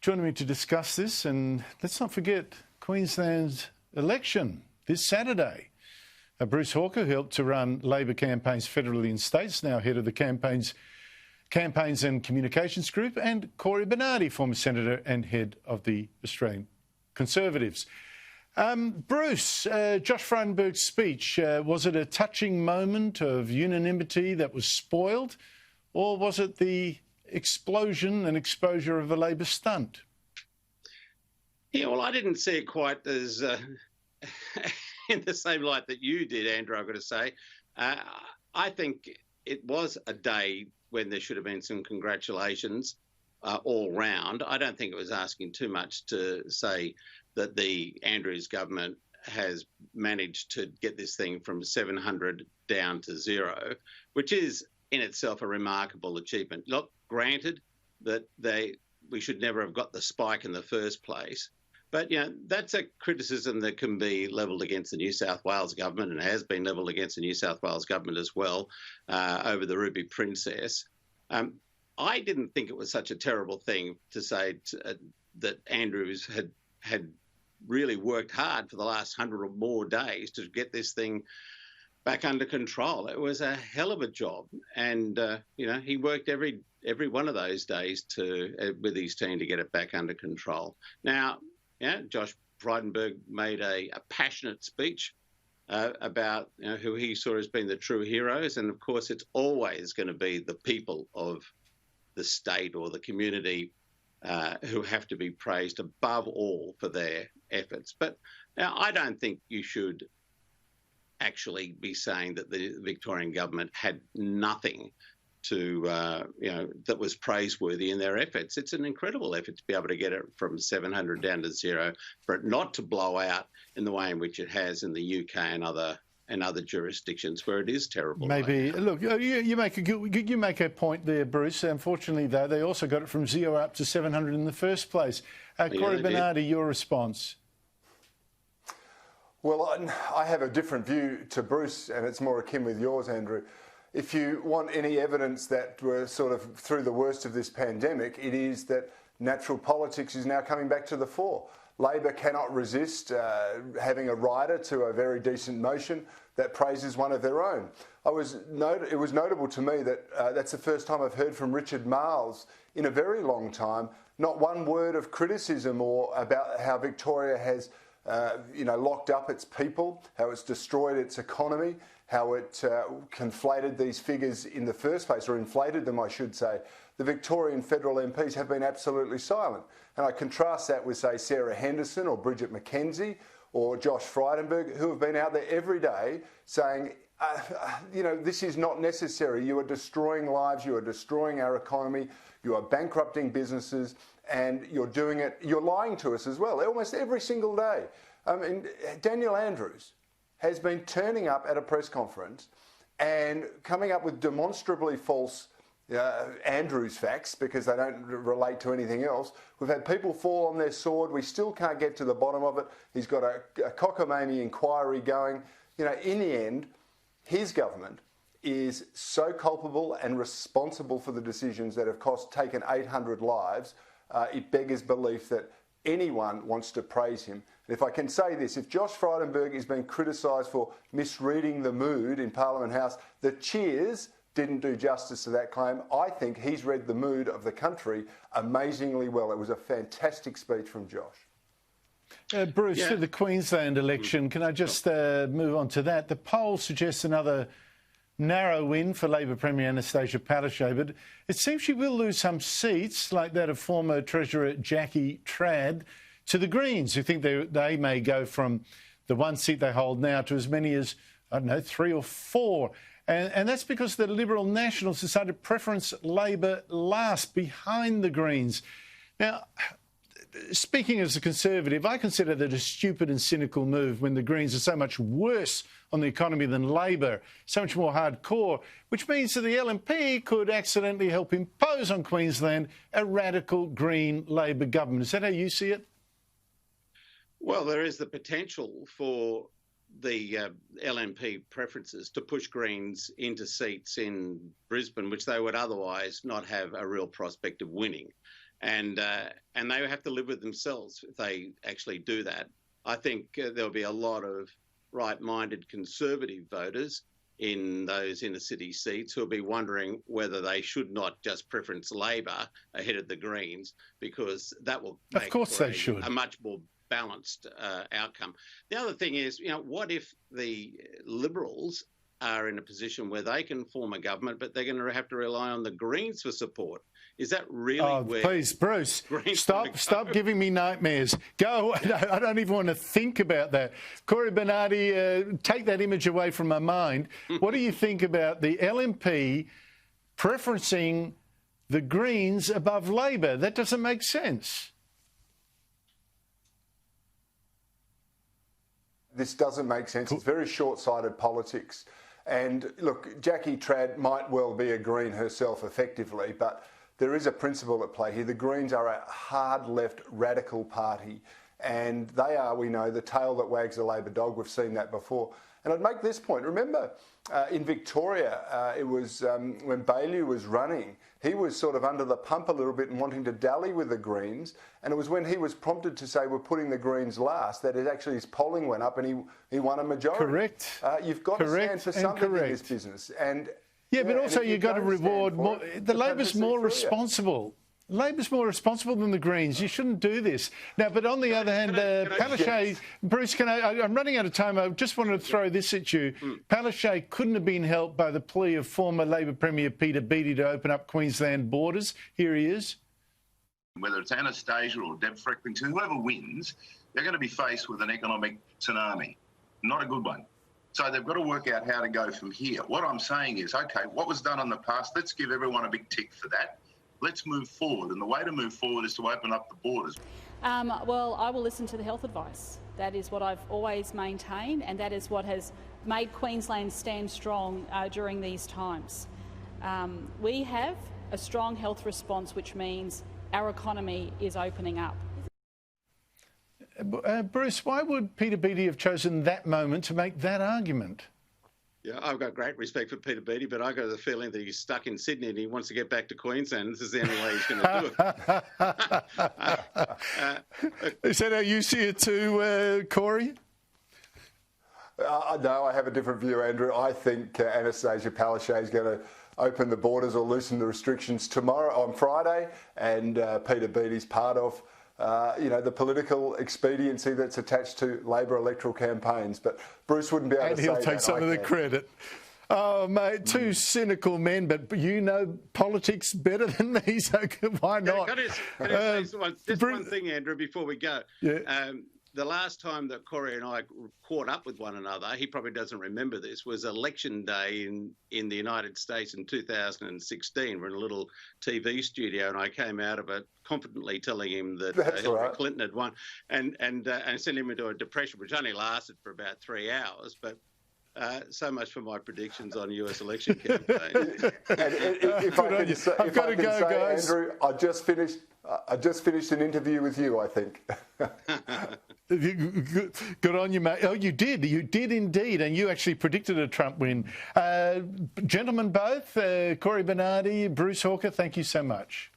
Joining me to discuss this, and let's not forget Queensland's election this Saturday. Bruce Hawker, who helped to run Labor campaigns federally in states, now head of the Campaigns and Communications Group, and Cory Bernardi, former Senator and head of the Australian Conservatives. Bruce, Josh Frydenberg's speech, was it a touching moment of unanimity that was spoiled, or was it the explosion and exposure of a Labor stunt? Yeah, well, I didn't see it quite as in the same light that you did, Andrew, I've got to say. I think it was a day when there should have been some congratulations all round. I don't think it was asking too much to say that the Andrews government has managed to get this thing from 700 down to 0, which is in itself a remarkable achievement. Look, granted that we should never have got the spike in the first place, but you know, that's a criticism that can be levelled against the New South Wales government, and has been levelled against the New South Wales government as well over the Ruby Princess. I didn't think it was such a terrible thing to say that Andrews had really worked hard for the last 100 or more days to get this thing back under control. It was a hell of a job, and you know, he worked every one of those days with his team to get it back under control. Now, yeah, Josh Frydenberg made a passionate speech about, you know, who he saw as being the true heroes, and of course, it's always going to be the people of the state or the community who have to be praised above all for their efforts. But now, I don't think you should actually be saying that the Victorian government had nothing to, you know, that was praiseworthy in their efforts. It's an incredible effort to be able to get it from 700 down to 0, for it not to blow out in the way in which it has in the UK and other jurisdictions where it is terrible. Maybe look, you make a point there, Bruce. Unfortunately, though, they also got it from 0 up to 700 in the first place. Cory Bernardi, your response? Well, I have a different view to Bruce, and it's more akin with yours, Andrew. If you want any evidence that we're sort of through the worst of this pandemic, it is that natural politics is now coming back to the fore. Labor cannot resist having a rider to a very decent motion that praises one of their own. It was notable to me that that's the first time I've heard from Richard Marles in a very long time, not one word of criticism or about how Victoria has you know, locked up its people, how it's destroyed its economy, how it conflated these figures in the first place, or inflated them, I should say. The Victorian federal MPs have been absolutely silent. And I contrast that with, say, Sarah Henderson or Bridget McKenzie or Josh Frydenberg, who have been out there every day saying, you know, this is not necessary. You are destroying lives, you are destroying our economy, you are bankrupting businesses, and you're doing it, you're lying to us as well, almost every single day. I mean, Daniel Andrews has been turning up at a press conference and coming up with demonstrably false Andrews facts, because they don't relate to anything else. We've had people fall on their sword. We still can't get to the bottom of it. He's got a cockamamie inquiry going. You know, in the end, his government is so culpable and responsible for the decisions that have taken 800 lives. It beggars belief that anyone wants to praise him. And if I can say this, if Josh Frydenberg is being criticised for misreading the mood in Parliament House, the cheers didn't do justice to that claim. I think he's read the mood of the country amazingly well. It was a fantastic speech from Josh. Bruce, to the Queensland election, can I just move on to that? The poll suggests another narrow win for Labor Premier ANNASTACIA, but it seems she will lose some seats, like that of former Treasurer Jackie Trad, to the Greens, who think they may go from the one seat they hold now to as many as, I don't know, 3 or 4. And that's because the Liberal Nationals decided to preference Labor last, behind the Greens. Now, speaking as a Conservative, I consider that a stupid and cynical move when the Greens are so much worse on the economy than Labor, so much more hardcore, which means that the LNP could accidentally help impose on Queensland a radical Green Labor government. Is that how you see it? Well, there is the potential for the LNP preferences to push Greens into seats in Brisbane, which they would otherwise not have a real prospect of winning. and they have to live with themselves if they actually do that. I think there'll be a lot of right-minded conservative voters in those inner city seats who'll be wondering whether they should not just preference Labor ahead of the Greens, because that will make of course they should. A much more balanced outcome. The other thing is, what if the Liberals are in a position where they can form a government, but they're going to have to rely on the Greens for support? Is that really where... Please, Bruce, stop giving me nightmares. Go. I don't even want to think about that. Cory Bernardi, take that image away from my mind. What do you think about the LNP preferencing the Greens above Labor? That doesn't make sense. This doesn't make sense. It's very short-sighted politics. And look, Jackie Trad might well be a Green herself effectively, but there is a principle at play here. The Greens are a hard-left radical party, and they are, we know, the tail that wags the Labor dog. We've seen that before. And I'd make this point. Remember, in Victoria, it was when Baillieu was running, he was sort of under the pump a little bit and wanting to dally with the Greens. And it was when he was prompted to say, we're putting the Greens last, that actually his polling went up and he won a majority. Correct. You've got to stand for something in this business. And yeah, but also you've got to reward more. The Labor's more responsible. Labor's more responsible than the Greens. You shouldn't do this. Now, but on the other hand, Palaszczuk, Bruce, I'm running out of time. I just wanted to throw this at you. Palaszczuk couldn't have been helped by the plea of former Labor Premier Peter Beattie to open up Queensland borders. Here he is. Whether it's Anastasia or Deb Freckington, whoever wins, they're going to be faced with an economic tsunami. Not a good one. So they've got to work out how to go from here. What I'm saying is, OK, what was done in the past, let's give everyone a big tick for that. Let's move forward, and the way to move forward is to open up the borders. Well, I will listen to the health advice. That is what I've always maintained, and that is what has made Queensland stand strong during these times. We have a strong health response, which means our economy is opening up. Bruce, why would Peter Beattie have chosen that moment to make that argument? Yeah, I've got great respect for Peter Beattie, but I've got the feeling that he's stuck in Sydney and he wants to get back to Queensland. This is the only way he's going to do it. Is that how you see it too, Cory? No, I have a different view, Andrew. I think Anastasia Palaszczuk is going to open the borders or loosen the restrictions tomorrow, on Friday, and Peter Beattie's part of the political expediency that's attached to Labor electoral campaigns. But Bruce wouldn't be able to say that. And he'll take some of the credit. Oh, mate, two cynical men, but you know politics better than me, so why not? Can I say one thing, Andrew, before we go? Yeah. The last time that Cory and I caught up with one another, he probably doesn't remember this, was election day in the United States in 2016. We're in a little TV studio, and I came out of it confidently telling him that Hillary Clinton had won, and sent him into a depression, which only lasted for about 3 hours. But so much for my predictions on US election campaign. If I can say, Andrew, I just finished an interview with you, I think. Good on you, mate. Oh, you did indeed, and you actually predicted a Trump win. Gentlemen both, Cory Bernardi, Bruce Hawker, thank you so much.